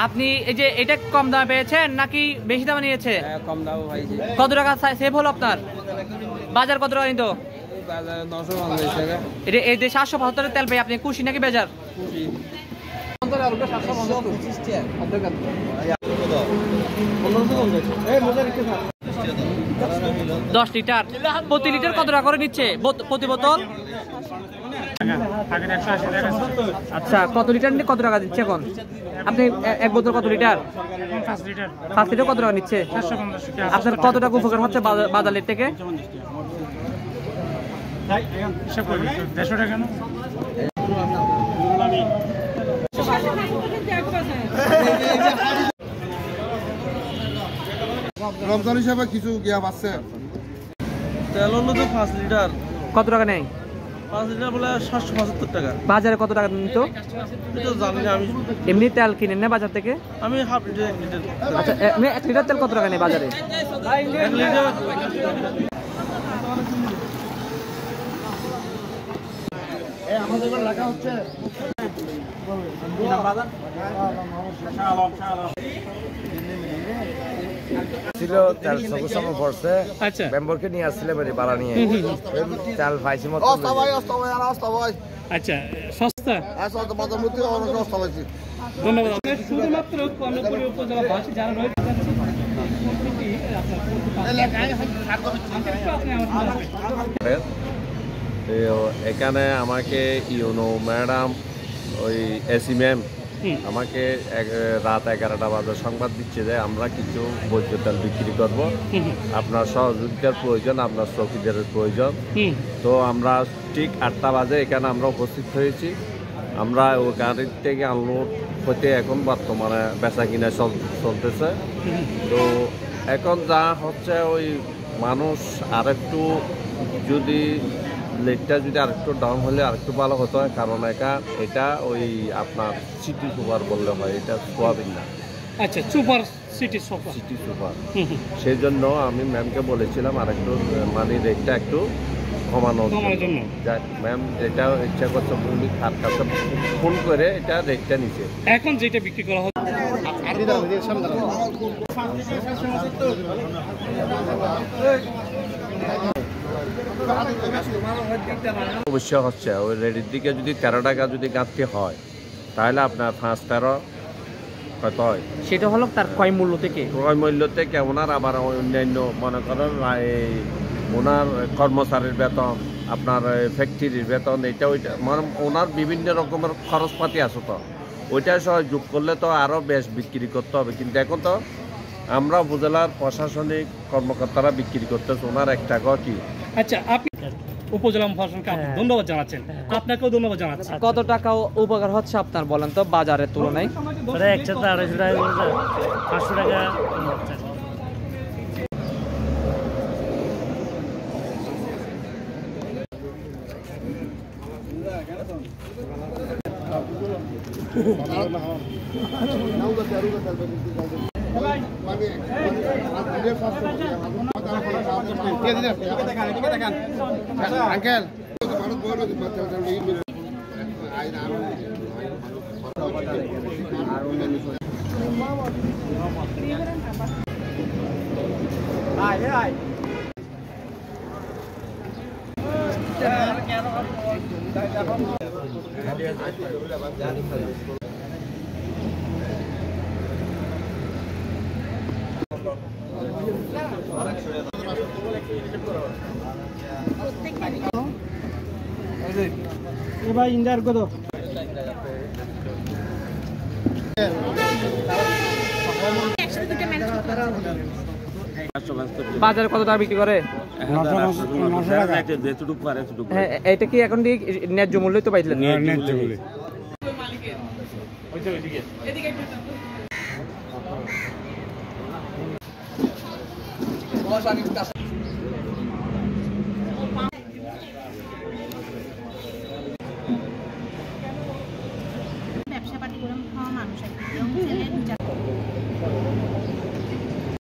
আপনি এই যে এটা কম দামে পেয়েছেন নাকি বেশি দামে নিয়েছে? কম দামে পাইছি। কত টাকা সেভ হলো আপনার? বাজার কত টাকা নিত? এটা এই যে 775 তেল পেয়ে আপনি খুশি নাকি বেজার? 10 লিটার, প্রতি লিটার কত টাকা করে নিচ্ছে প্রতি বোতল? আচ্ছা, কত লিটার নিয়ে কত টাকা দিচ্ছে এখন? আপনি এক বোতল কত লিটার? 5 লিটার কত টাকা নিচ্ছে? আপনার কত টাকা উপকার হচ্ছে বাজারের থেকে? রমজান হিসাবে কিছু গ্যাপ আছে। তেল হলো তো 5 লিটার। কত টাকা নেয়? 5 লিটার বলে 775 টাকা। বাজারে কত টাকা নিত? এটা জানি না আমি। এমনি তেল কিনেন না বাজার থেকে? আমি হাফ লিটার 1 লিটার। আচ্ছা, 1 লিটার তেল কত টাকা নেয় বাজারে? 1 লিটার আমাদের রাখা হচ্ছে ছিল তেল সময় পড়ছে। আচ্ছা, মেম্বারকে নিয়ে আসছিলাম ভাড়া নিয়ে, তেল পাইছি মতো। আচ্ছা, সস্তা। ধন্যবাদ। শুধুমাত্র কর্ণপুর উপজেলাবাসী যারা রয়েছে এখানে আমাকে ইউনো ম্যাডাম ওই এসি ম্যাম আমাকে রাত 11টা বাজে সংবাদ দিচ্ছে যে আমরা কিছু বৈধ তেল বিক্রি করব, আপনার সহযোগিতার প্রয়োজন, আপনার চৌকিদারের প্রয়োজন। তো আমরা ঠিক 8টা বাজে এখানে আমরা উপস্থিত হয়েছি। আমরা ওই গাড়ির থেকে আনলোড হতে এখন বর্তমানে বেচা কিনা চলতেছে। তো এখন যা হচ্ছে ওই মানুষ আরেকটু যদি লেটটা যদি আরেকটু ডাউন হলে আরেকটু ভালো হতো, কারণ এটা ওই আপনার সিটি সুপার বললে হয়, এটা সোয়াবিন না। আচ্ছা, সুপার সিটি সুপার। সেই জন্য আমি ম্যামকে বলেছিলাম আরেকটু মানে রেটটা একটু কমানোর জন্য। যাক, ম্যাম যেটা ইচ্ছা করছে উনি তার কাছে ফোন করে এটা রেটটা নিচে। এখন যেটা বিক্রি করা হচ্ছে অবশ্যই হচ্ছে ওই রেডির দিকে যদি 13 টাকা যদি গাঁথতে হয় তাহলে আপনার 5-13 কত হয়, সেটা হলো তার ক্রয় মূল্য থেকে। ক্রয় মূল্য থেকে ওনার আবার অন্যান্য মনে করেন ওনার কর্মচারীর বেতন, আপনার ফ্যাক্টরির বেতন, এটা ওইটা মানে ওনার বিভিন্ন রকমের খরচপাতি আছে, তো ওইটা সহ যোগ করলে তো আরও বেশ বিক্রি করতে হবে। কিন্তু এখন তো আমরা উপজেলার প্রশাসনিক কর্মকর্তারা বিক্রি করতেছে ওনার 1 টাকা কি। আচ্ছা, আপনি উপজেলা প্রশাসনকে ধন্যবাদ জানাচ্ছেন, আপনাকেও ধন্যবাদ জানাচ্ছি। কত টাকা উপকার হচ্ছে আপনার বলেন তো বাজারের তুলনায়? 100 টাকা 250 টাকা 500 টাকা। আঙ্কেল ভাই ইন্দার কত? বাজারে কত টাকা বিক্রি করে? এটা কি এখন ন্যায্য মূল্যই তো পাইছিলেন? ন্যায্য মূল্য।